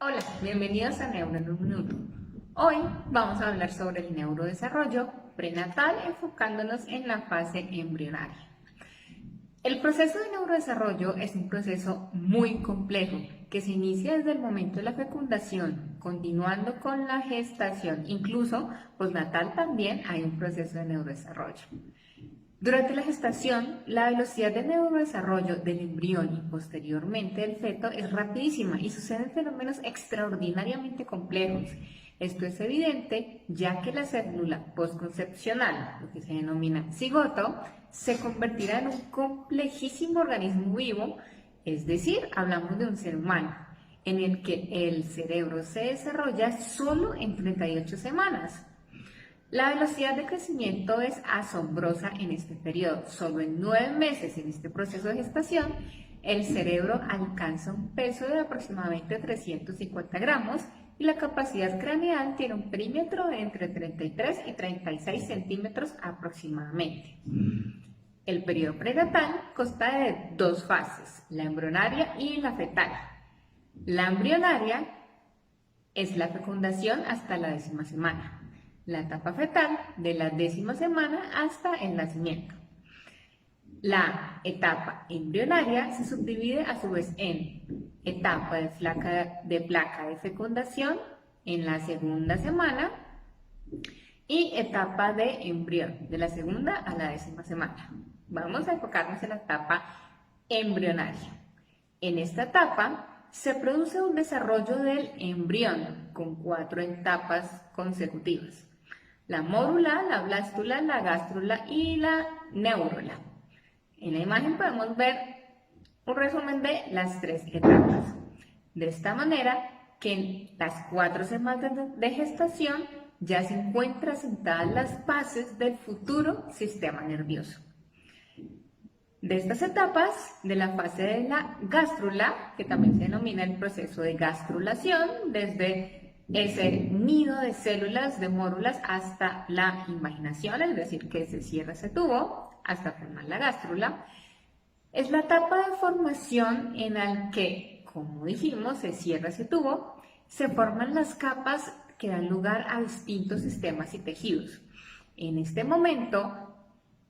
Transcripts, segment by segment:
Hola, bienvenidos a Neuro en un Minuto. Hoy vamos a hablar sobre el neurodesarrollo prenatal enfocándonos en la fase embrionaria. El proceso de neurodesarrollo es un proceso muy complejo que se inicia desde el momento de la fecundación, continuando con la gestación, incluso postnatal también hay un proceso de neurodesarrollo. Durante la gestación, la velocidad de neurodesarrollo del embrión y posteriormente del feto es rapidísima y suceden fenómenos extraordinariamente complejos. Esto es evidente ya que la célula postconcepcional, lo que se denomina cigoto, se convertirá en un complejísimo organismo vivo, es decir, hablamos de un ser humano, en el que el cerebro se desarrolla solo en 38 semanas. La velocidad de crecimiento es asombrosa en este periodo. Solo en 9 meses en este proceso de gestación, el cerebro alcanza un peso de aproximadamente 350 gramos y la capacidad craneal tiene un perímetro de entre 33 y 36 centímetros aproximadamente. El periodo prenatal consta de dos fases, la embrionaria y la fetal. La embrionaria es la fecundación hasta la 10ª semana. La etapa fetal de la 10ª semana hasta el nacimiento. La etapa embrionaria se subdivide a su vez en etapa de placa de fecundación en la 2ª semana y etapa de embrión de la 2ª a la 10ª semana. Vamos a enfocarnos en la etapa embrionaria. En esta etapa se produce un desarrollo del embrión con 4 etapas consecutivas: la mórula, la blástula, la gástrula y la neurula. En la imagen podemos ver un resumen de las 3 etapas. De esta manera que en las 4 semanas de gestación ya se encuentran sentadas las bases del futuro sistema nervioso. De estas etapas, de la fase de la gástrula, que también se denomina el proceso de gastrulación, desde ese nido de células de mórulas hasta la invaginación, es decir, que se cierra ese tubo hasta formar la gástrula, es la etapa de formación en la que, como dijimos, se cierra ese tubo, se forman las capas que dan lugar a distintos sistemas y tejidos. En este momento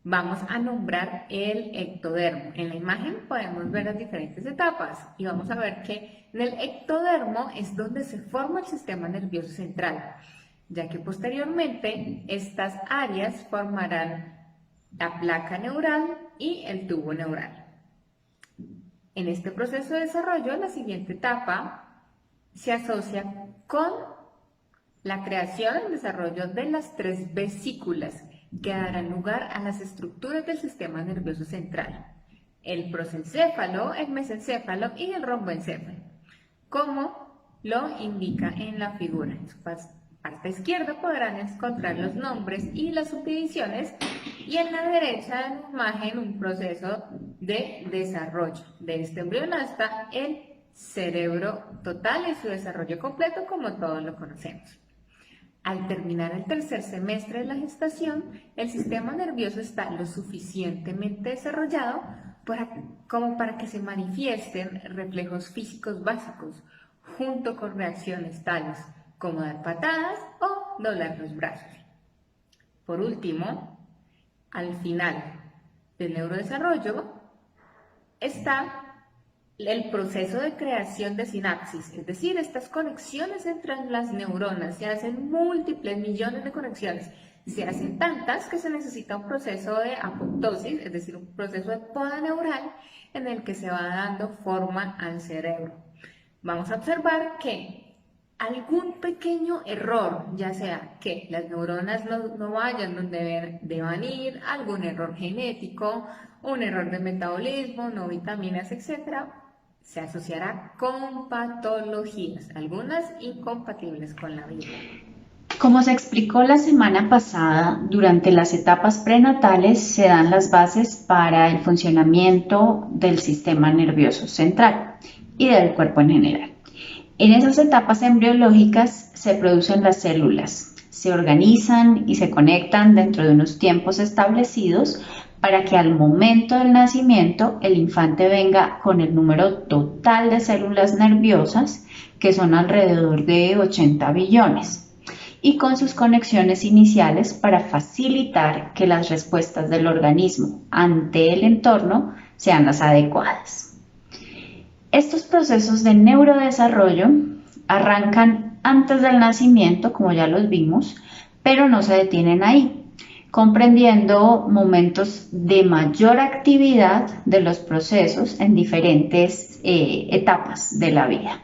vamos a nombrar el ectodermo. En la imagen podemos ver las diferentes etapas y vamos a ver que en el ectodermo es donde se forma el sistema nervioso central, ya que posteriormente estas áreas formarán la placa neural y el tubo neural. En este proceso de desarrollo, la siguiente etapa se asocia con la creación y el desarrollo de las 3 vesículas que darán lugar a las estructuras del sistema nervioso central: el prosencéfalo, el mesencéfalo y el romboencéfalo, como lo indica en la figura. En su parte izquierda podrán encontrar los nombres y las subdivisiones, y en la derecha de la imagen un proceso de desarrollo de este embrión hasta el cerebro total y su desarrollo completo, como todos lo conocemos. Al terminar el 3er semestre de la gestación, el sistema nervioso está lo suficientemente desarrollado como para que se manifiesten reflejos físicos básicos, junto con reacciones tales como dar patadas o doblar los brazos. Por último, al final del neurodesarrollo está el proceso de creación de sinapsis, es decir, estas conexiones entre las neuronas. Se hacen múltiples millones de conexiones, se hacen tantas que se necesita un proceso de apoptosis, es decir, un proceso de poda neural en el que se va dando forma al cerebro. Vamos a observar que algún pequeño error, ya sea que las neuronas no vayan donde deban ir, algún error genético, un error de metabolismo, no vitaminas, etc., se asociará con patologías, algunas incompatibles con la vida. Como se explicó la semana pasada, durante las etapas prenatales se dan las bases para el funcionamiento del sistema nervioso central y del cuerpo en general. En esas etapas embriológicas se producen las células, se organizan y se conectan dentro de unos tiempos establecidos para que al momento del nacimiento el infante venga con el número total de células nerviosas, que son alrededor de 80 billones, y con sus conexiones iniciales para facilitar que las respuestas del organismo ante el entorno sean las adecuadas. Estos procesos de neurodesarrollo arrancan antes del nacimiento, como ya los vimos, pero no se detienen ahí, comprendiendo momentos de mayor actividad de los procesos en diferentes etapas de la vida.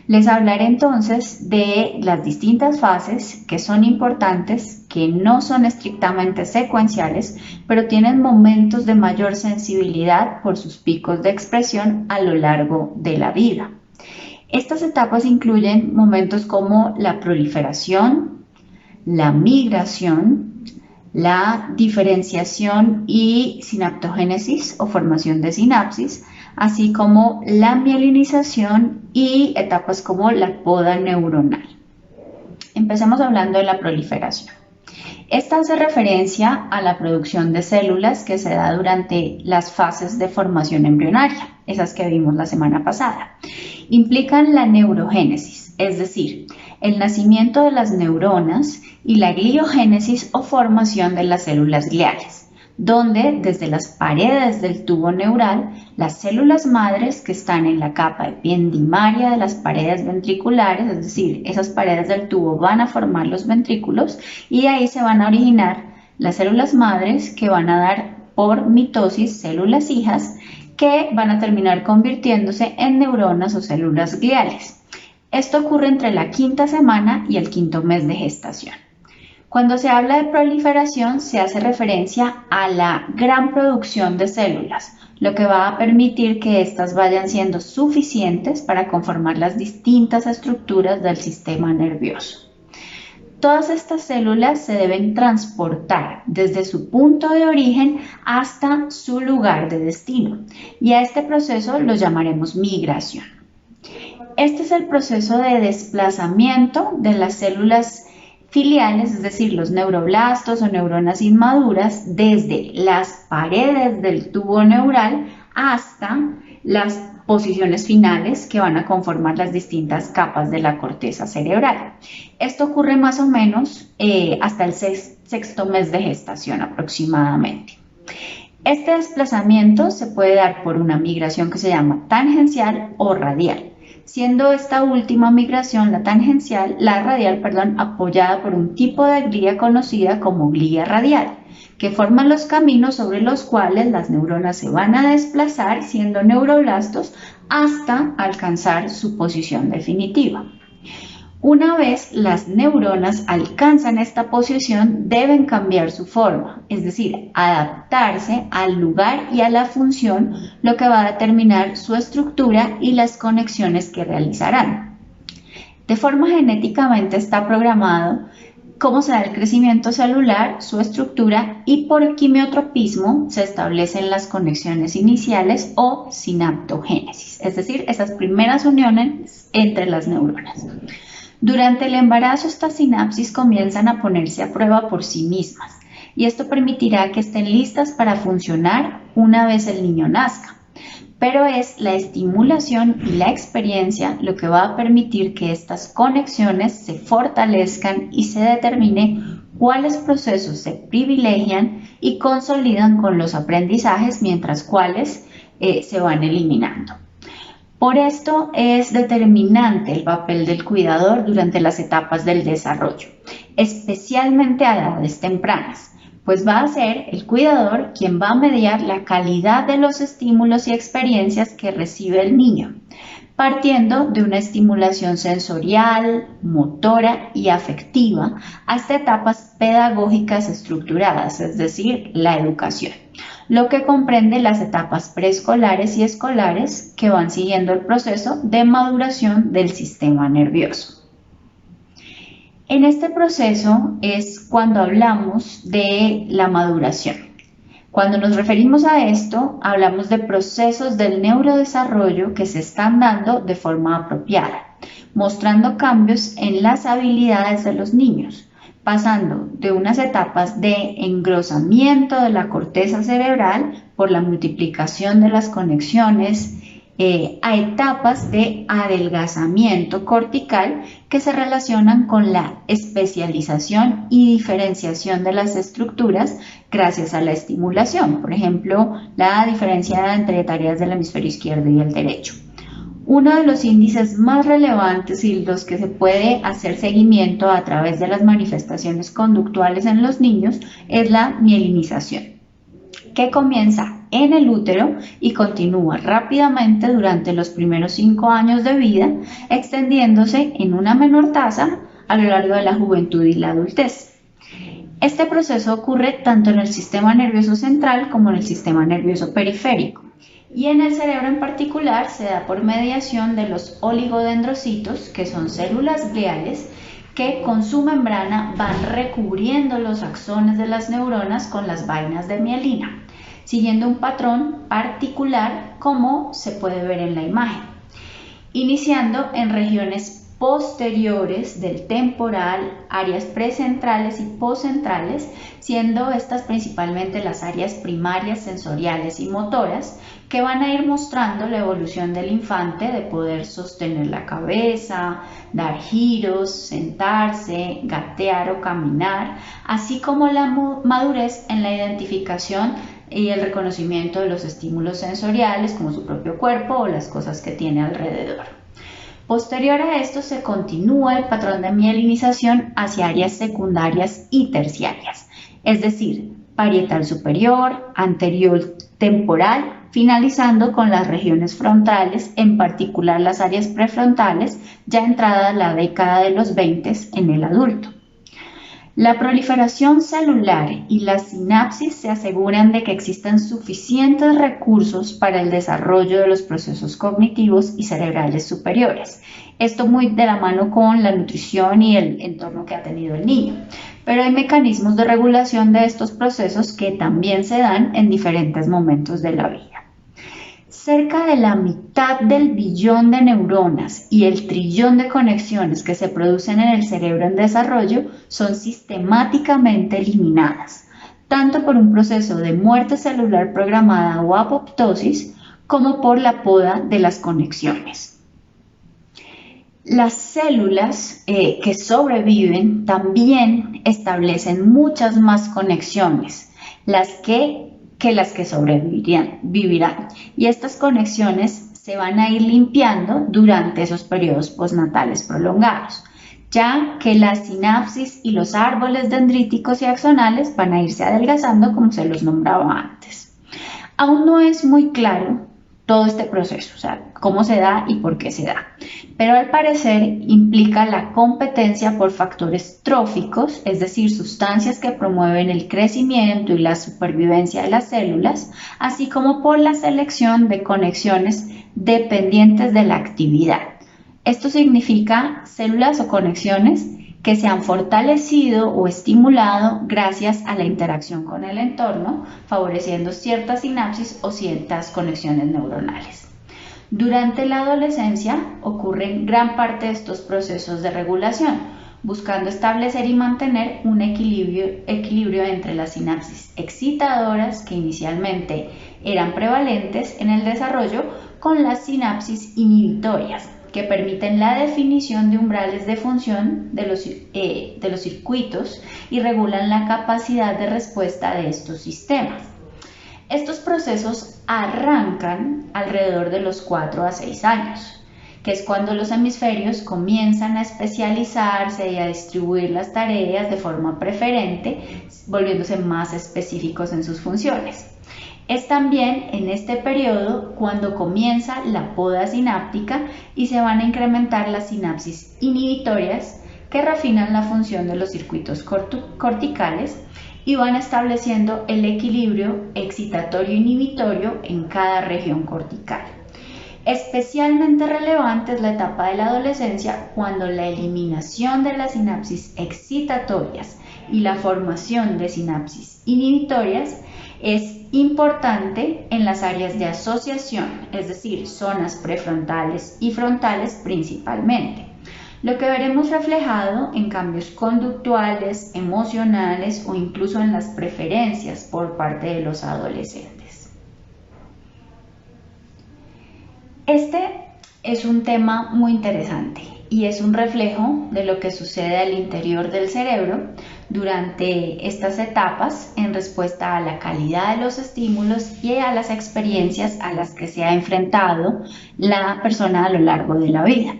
Les hablaré entonces de las distintas fases que son importantes, que no son estrictamente secuenciales, pero tienen momentos de mayor sensibilidad por sus picos de expresión a lo largo de la vida. Estas etapas incluyen momentos como la proliferación, la migración, la diferenciación y sinaptogénesis o formación de sinapsis, así como la mielinización y etapas como la poda neuronal. Empecemos hablando de la proliferación. Esta hace referencia a la producción de células que se da durante las fases de formación embrionaria, esas que vimos la semana pasada. Implican la neurogénesis, es decir, el nacimiento de las neuronas, y la gliogénesis o formación de las células gliales, donde desde las paredes del tubo neural, las células madres que están en la capa epiendimaria de las paredes ventriculares, es decir, esas paredes del tubo van a formar los ventrículos y de ahí se van a originar las células madres que van a dar por mitosis células hijas que van a terminar convirtiéndose en neuronas o células gliales. Esto ocurre entre la quinta semana y el quinto mes de gestación. Cuando se habla de proliferación, se hace referencia a la gran producción de células, lo que va a permitir que éstas vayan siendo suficientes para conformar las distintas estructuras del sistema nervioso. Todas estas células se deben transportar desde su punto de origen hasta su lugar de destino, y a este proceso lo llamaremos migración. Este es el proceso de desplazamiento de las células filiales, es decir, los neuroblastos o neuronas inmaduras, desde las paredes del tubo neural hasta las posiciones finales que van a conformar las distintas capas de la corteza cerebral. Esto ocurre más o menos hasta el sexto mes de gestación aproximadamente. Este desplazamiento se puede dar por una migración que se llama tangencial o radial, siendo esta última migración, la radial, apoyada por un tipo de glía conocida como glía radial, que forman los caminos sobre los cuales las neuronas se van a desplazar, siendo neuroblastos, hasta alcanzar su posición definitiva. Una vez las neuronas alcanzan esta posición, deben cambiar su forma, es decir, adaptarse al lugar y a la función, lo que va a determinar su estructura y las conexiones que realizarán. De forma genéticamente está programado cómo se da el crecimiento celular, su estructura, y por quimiotropismo se establecen las conexiones iniciales o sinaptogénesis, es decir, esas primeras uniones entre las neuronas. Durante el embarazo, estas sinapsis comienzan a ponerse a prueba por sí mismas y esto permitirá que estén listas para funcionar una vez el niño nazca. Pero es la estimulación y la experiencia lo que va a permitir que estas conexiones se fortalezcan y se determine cuáles procesos se privilegian y consolidan con los aprendizajes, mientras cuáles se van eliminando. Por esto es determinante el papel del cuidador durante las etapas del desarrollo, especialmente a edades tempranas, pues va a ser el cuidador quien va a mediar la calidad de los estímulos y experiencias que recibe el niño, partiendo de una estimulación sensorial, motora y afectiva hasta etapas pedagógicas estructuradas, es decir, la educación, lo que comprende las etapas preescolares y escolares que van siguiendo el proceso de maduración del sistema nervioso. En este proceso es cuando hablamos de la maduración. Cuando nos referimos a esto, hablamos de procesos del neurodesarrollo que se están dando de forma apropiada, mostrando cambios en las habilidades de los niños, pasando de unas etapas de engrosamiento de la corteza cerebral por la multiplicación de las conexiones a etapas de adelgazamiento cortical que se relacionan con la especialización y diferenciación de las estructuras gracias a la estimulación, por ejemplo, la diferencia entre tareas del hemisferio izquierdo y el derecho. Uno de los índices más relevantes y los que se puede hacer seguimiento a través de las manifestaciones conductuales en los niños es la mielinización, que comienza en el útero y continúa rápidamente durante los primeros 5 años de vida, extendiéndose en una menor tasa a lo largo de la juventud y la adultez. Este proceso ocurre tanto en el sistema nervioso central como en el sistema nervioso periférico, y en el cerebro en particular se da por mediación de los oligodendrocitos, que son células gliales que con su membrana van recubriendo los axones de las neuronas con las vainas de mielina, siguiendo un patrón particular como se puede ver en la imagen, iniciando en regiones posteriores del temporal, áreas precentrales y postcentrales, siendo estas principalmente las áreas primarias sensoriales y motoras, que van a ir mostrando la evolución del infante de poder sostener la cabeza, dar giros, sentarse, gatear o caminar, así como la madurez en la identificación y el reconocimiento de los estímulos sensoriales como su propio cuerpo o las cosas que tiene alrededor. Posterior a esto se continúa el patrón de mielinización hacia áreas secundarias y terciarias, es decir, parietal superior, anterior temporal, finalizando con las regiones frontales, en particular las áreas prefrontales, ya entrada la década de los 20 en el adulto. La proliferación celular y la sinapsis se aseguran de que existan suficientes recursos para el desarrollo de los procesos cognitivos y cerebrales superiores. Esto muy de la mano con la nutrición y el entorno que ha tenido el niño. Pero hay mecanismos de regulación de estos procesos que también se dan en diferentes momentos de la vida. Cerca de la mitad del billón de neuronas y el trillón de conexiones que se producen en el cerebro en desarrollo son sistemáticamente eliminadas, tanto por un proceso de muerte celular programada o apoptosis, como por la poda de las conexiones. Las células que sobreviven también establecen muchas más conexiones, las que sobrevivirán, y estas conexiones se van a ir limpiando durante esos periodos postnatales prolongados, ya que la sinapsis y los árboles dendríticos y axonales van a irse adelgazando como se los nombraba antes. Aún no es muy claro todo este proceso, o sea, cómo se da y por qué se da, pero al parecer implica la competencia por factores tróficos, es decir, sustancias que promueven el crecimiento y la supervivencia de las células, así como por la selección de conexiones dependientes de la actividad. Esto significa células o conexiones que se han fortalecido o estimulado gracias a la interacción con el entorno, favoreciendo ciertas sinapsis o ciertas conexiones neuronales. Durante la adolescencia ocurren gran parte de estos procesos de regulación, buscando establecer y mantener un equilibrio entre las sinapsis excitadoras, que inicialmente eran prevalentes en el desarrollo, con las sinapsis inhibitorias, que permiten la definición de umbrales de función de los circuitos y regulan la capacidad de respuesta de estos sistemas. Estos procesos arrancan alrededor de los 4 a 6 años, que es cuando los hemisferios comienzan a especializarse y a distribuir las tareas de forma preferente, volviéndose más específicos en sus funciones. Es también en este periodo cuando comienza la poda sináptica y se van a incrementar las sinapsis inhibitorias, que refinan la función de los circuitos corticales y van estableciendo el equilibrio excitatorio-inhibitorio en cada región cortical. Especialmente relevante es la etapa de la adolescencia, cuando la eliminación de las sinapsis excitatorias y la formación de sinapsis inhibitorias es importante en las áreas de asociación, es decir, zonas prefrontales y frontales principalmente. lo que veremos reflejado en cambios conductuales, emocionales o incluso en las preferencias por parte de los adolescentes. Este es un tema muy interesante y es un reflejo de lo que sucede al interior del cerebro durante estas etapas en respuesta a la calidad de los estímulos y a las experiencias a las que se ha enfrentado la persona a lo largo de la vida.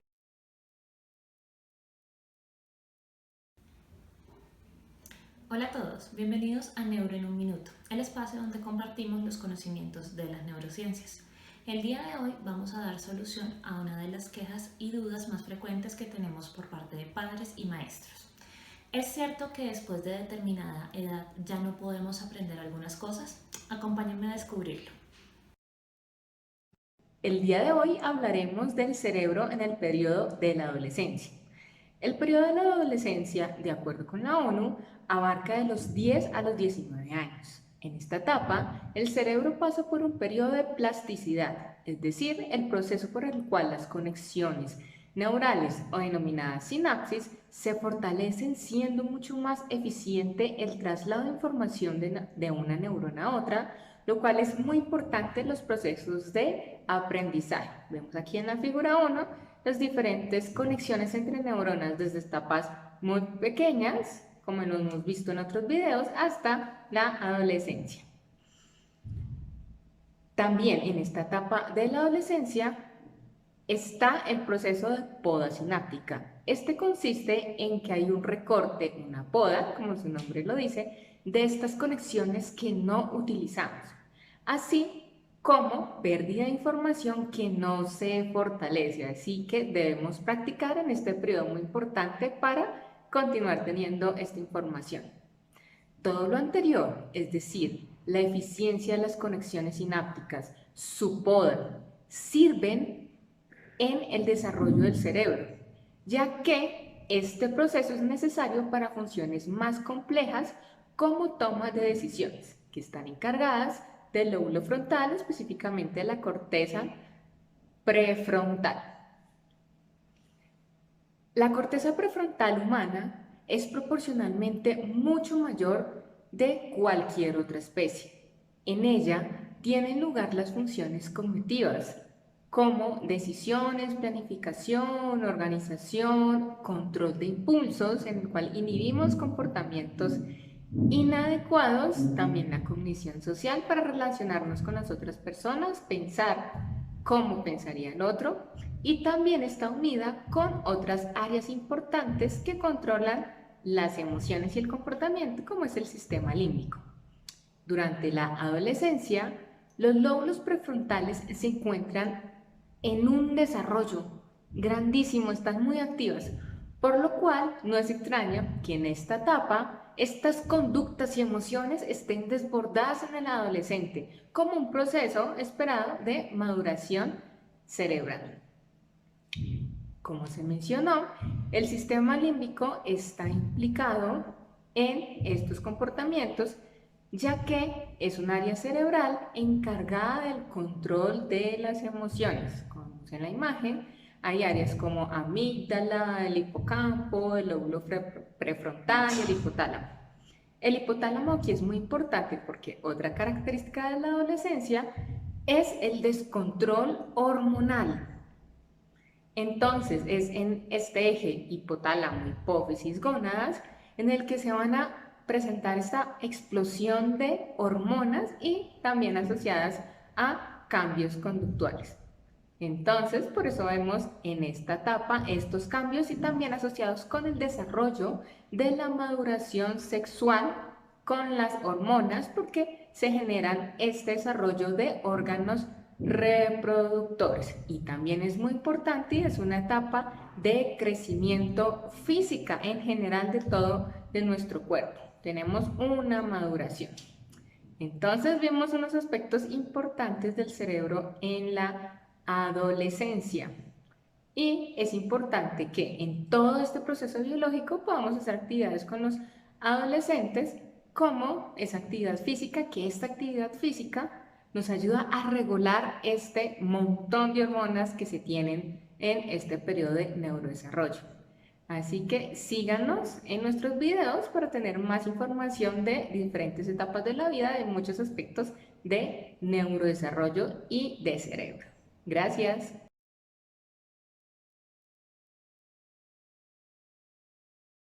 Hola a todos, bienvenidos a Neuro en un Minuto, el espacio donde compartimos los conocimientos de las neurociencias. El día de hoy vamos a dar solución a una de las quejas y dudas más frecuentes que tenemos por parte de padres y maestros. ¿Es cierto que después de determinada edad ya no podemos aprender algunas cosas? Acompáñenme a descubrirlo. El día de hoy hablaremos del cerebro en el periodo de la adolescencia. El periodo de la adolescencia, de acuerdo con la ONU, abarca de los 10 a los 19 años. En esta etapa, el cerebro pasa por un periodo de plasticidad, es decir, el proceso por el cual las conexiones neurales o denominadas sinapsis se fortalecen, siendo mucho más eficiente el traslado de información de una neurona a otra, lo cual es muy importante en los procesos de aprendizaje. Vemos aquí en la figura 1 las diferentes conexiones entre neuronas desde etapas muy pequeñas, como lo hemos visto en otros videos, hasta la adolescencia. También en esta etapa de la adolescencia está el proceso de poda sináptica. Este consiste en que hay un recorte, una poda, como su nombre lo dice, de estas conexiones que no utilizamos, así como pérdida de información que no se fortalece. Así que debemos practicar en este periodo muy importante para continuar teniendo esta información. Todo lo anterior, es decir, la eficiencia de las conexiones sinápticas, su poda, sirven en el desarrollo del cerebro, ya que este proceso es necesario para funciones más complejas como toma de decisiones, que están encargadas del lóbulo frontal, específicamente de la corteza prefrontal. La corteza prefrontal humana es proporcionalmente mucho mayor de cualquier otra especie. En ella tienen lugar las funciones cognitivas, como decisiones, planificación, organización, control de impulsos, en el cual inhibimos comportamientos inadecuados, también la cognición social para relacionarnos con las otras personas, pensar cómo pensaría el otro, y también está unida con otras áreas importantes que controlan las emociones y el comportamiento, como es el sistema límbico. Durante la adolescencia, los lóbulos prefrontales se encuentran en un desarrollo grandísimo, están muy activas, por lo cual no es extraño que en esta etapa estas conductas y emociones estén desbordadas en el adolescente, como un proceso esperado de maduración cerebral. Como se mencionó, el sistema límbico está implicado en estos comportamientos, ya que es un área cerebral encargada del control de las emociones. Como vemos en la imagen, hay áreas como amígdala, el hipocampo, el lóbulo prefrontal y el hipotálamo. El hipotálamo aquí es muy importante porque otra característica de la adolescencia es el descontrol hormonal. Entonces, es en este eje hipotálamo, hipófisis, gónadas, en el que se van a presentar esta explosión de hormonas y también asociadas a cambios conductuales. Entonces, por eso vemos en esta etapa estos cambios y también asociados con el desarrollo de la maduración sexual con las hormonas, porque se generan este desarrollo de órganos reproductores. Y también es muy importante y es una etapa de crecimiento física en general de todo de nuestro cuerpo. Tenemos una maduración. Entonces vemos unos aspectos importantes del cerebro en la adolescencia. Y es importante que en todo este proceso biológico podamos hacer actividades con los adolescentes, como esa actividad física, que esta actividad física nos ayuda a regular este montón de hormonas que se tienen en este periodo de neurodesarrollo. Así que síganos en nuestros videos para tener más información de diferentes etapas de la vida, de muchos aspectos de neurodesarrollo y de cerebro. Gracias.